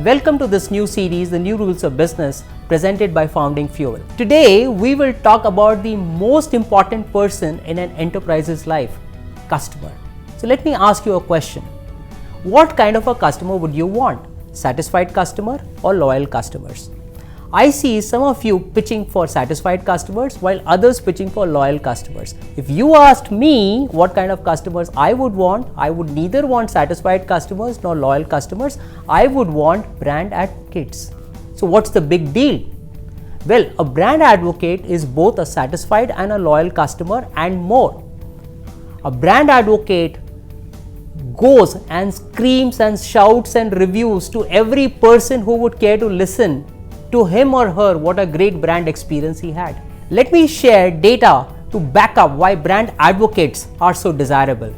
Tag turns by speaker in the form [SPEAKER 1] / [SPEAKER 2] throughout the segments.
[SPEAKER 1] Welcome to this new series, The New Rules of Business, presented by Founding Fuel. Today, we will talk about the most important person in an enterprise's life, customer. So let me ask you a question. What kind of a customer would you want? Satisfied customer or loyal customers? I see some of you pitching for satisfied customers while others pitching for loyal customers. If you asked me what kind of customers I would want, I would neither want satisfied customers nor loyal customers. I would want brand advocates. So what's the big deal? Well, a brand advocate is both a satisfied and a loyal customer and more. A brand advocate goes and screams and shouts and reviews to every person who would care to listen to him or her what a great brand experience he had. Let me share data to back up why brand advocates are so desirable.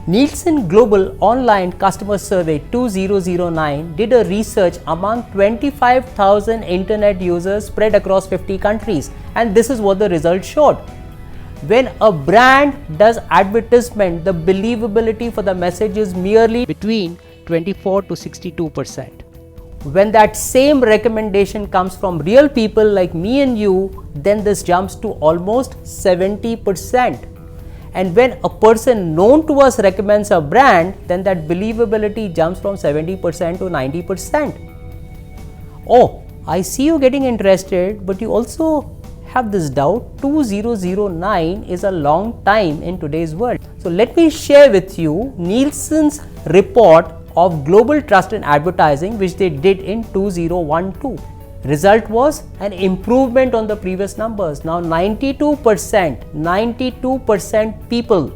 [SPEAKER 1] Nielsen Global Online Customer Survey 2009 did a research among 25,000 internet users spread across 50 countries, and this is what the results showed. When a brand does advertisement, the believability for the message is merely between 24 to 62%. When that same recommendation comes from real people like me and you, then this jumps to almost 70%. And when a person known to us recommends a brand, then that believability jumps from 70% to 90%. Oh, I see you getting interested, but you also have this doubt. 2009 is a long time in today's world. So let me share with you Nielsen's report of global trust in advertising, which they did in 2012. Result was an improvement on the previous numbers. Now 92% people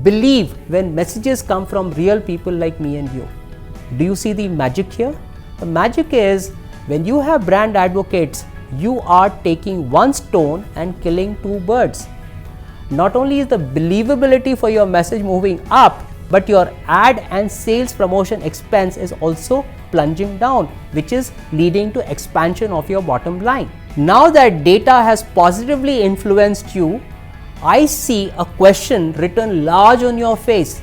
[SPEAKER 1] believe when messages come from real people like me and you. Do you see the magic here? The magic is when you have brand advocates, you are taking one stone and killing two birds. Not only is the believability for your message moving up, but your ad and sales promotion expense is also plunging down, which is leading to expansion of your bottom line. Now that data has positively influenced you, I see a question written large on your face.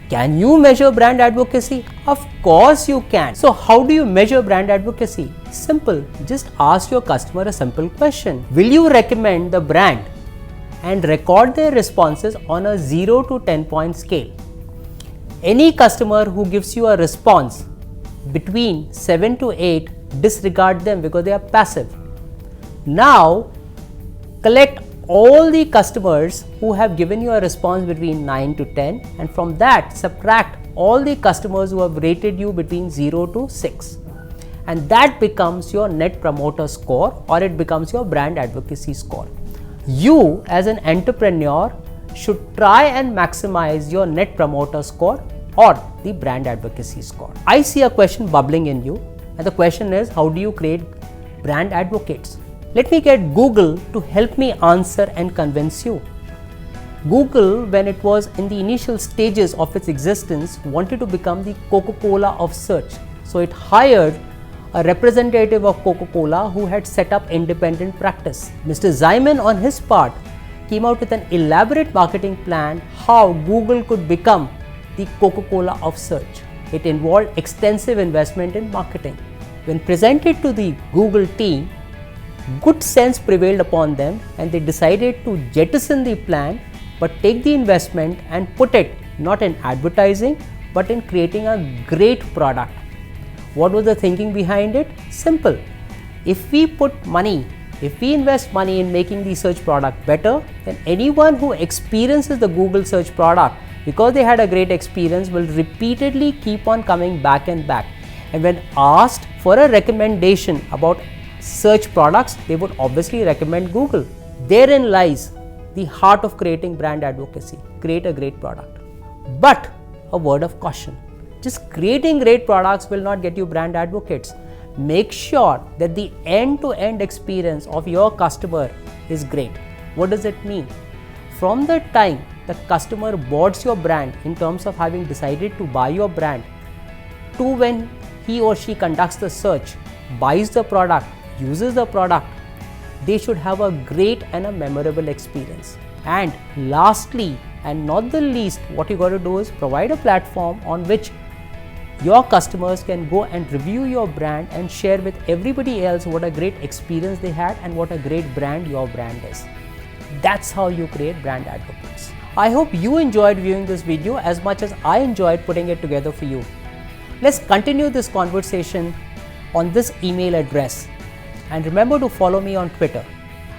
[SPEAKER 1] Can you measure brand advocacy? Of course you can. So how do you measure brand advocacy? Simple. Just ask your customer a simple question. Will you recommend the brand? And record their responses on a 0 to 10 point scale. Any customer who gives you a response between 7 to 8, disregard them because they are passive. Now, collect all the customers who have given you a response between 9 to 10, and from that, subtract all the customers who have rated you between 0 to 6. And that becomes your net promoter score, or it becomes your brand advocacy score. You, as an entrepreneur, should try and maximize your net promoter score or the brand advocacy score. I see a question bubbling in you, and the question is, how do you create brand advocates? Let me get Google to help me answer and convince you. Google, when it was in the initial stages of its existence, wanted to become the Coca-Cola of search. So it hired a representative of Coca-Cola who had set up independent practice. Mr. Simon, on his part, came out with an elaborate marketing plan how Google could become the Coca-Cola of search. It involved extensive investment in marketing. When presented to the Google team, good sense prevailed upon them, and they decided to jettison the plan but take the investment and put it not in advertising but in creating a great product. What was the thinking behind it? Simple. If we invest money in making the search product better, then anyone who experiences the Google search product because they had a great experience will repeatedly keep on coming back and back. And when asked for a recommendation about search products, they would obviously recommend Google. Therein lies the heart of creating brand advocacy. Create a great product. But a word of caution. Just creating great products will not get you brand advocates. Make sure that the end-to-end experience of your customer is great. What does it mean? From the time the customer boards your brand in terms of having decided to buy your brand to when he or she conducts the search, buys the product, uses the product, they should have a great and a memorable experience. And lastly, and not the least, what you got to do is provide a platform on which your customers can go and review your brand and share with everybody else what a great experience they had and what a great brand your brand is. That's how you create brand advocates. I hope you enjoyed viewing this video as much as I enjoyed putting it together for you. Let's continue this conversation on this email address, and remember to follow me on Twitter.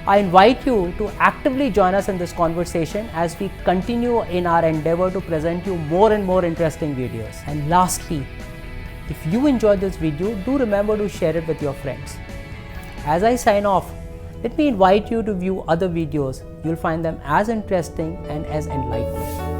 [SPEAKER 1] I invite you to actively join us in this conversation as we continue in our endeavor to present you more and more interesting videos. And lastly, if you enjoyed this video, do remember to share it with your friends. As I sign off, let me invite you to view other videos. You'll find them as interesting and as enlightening.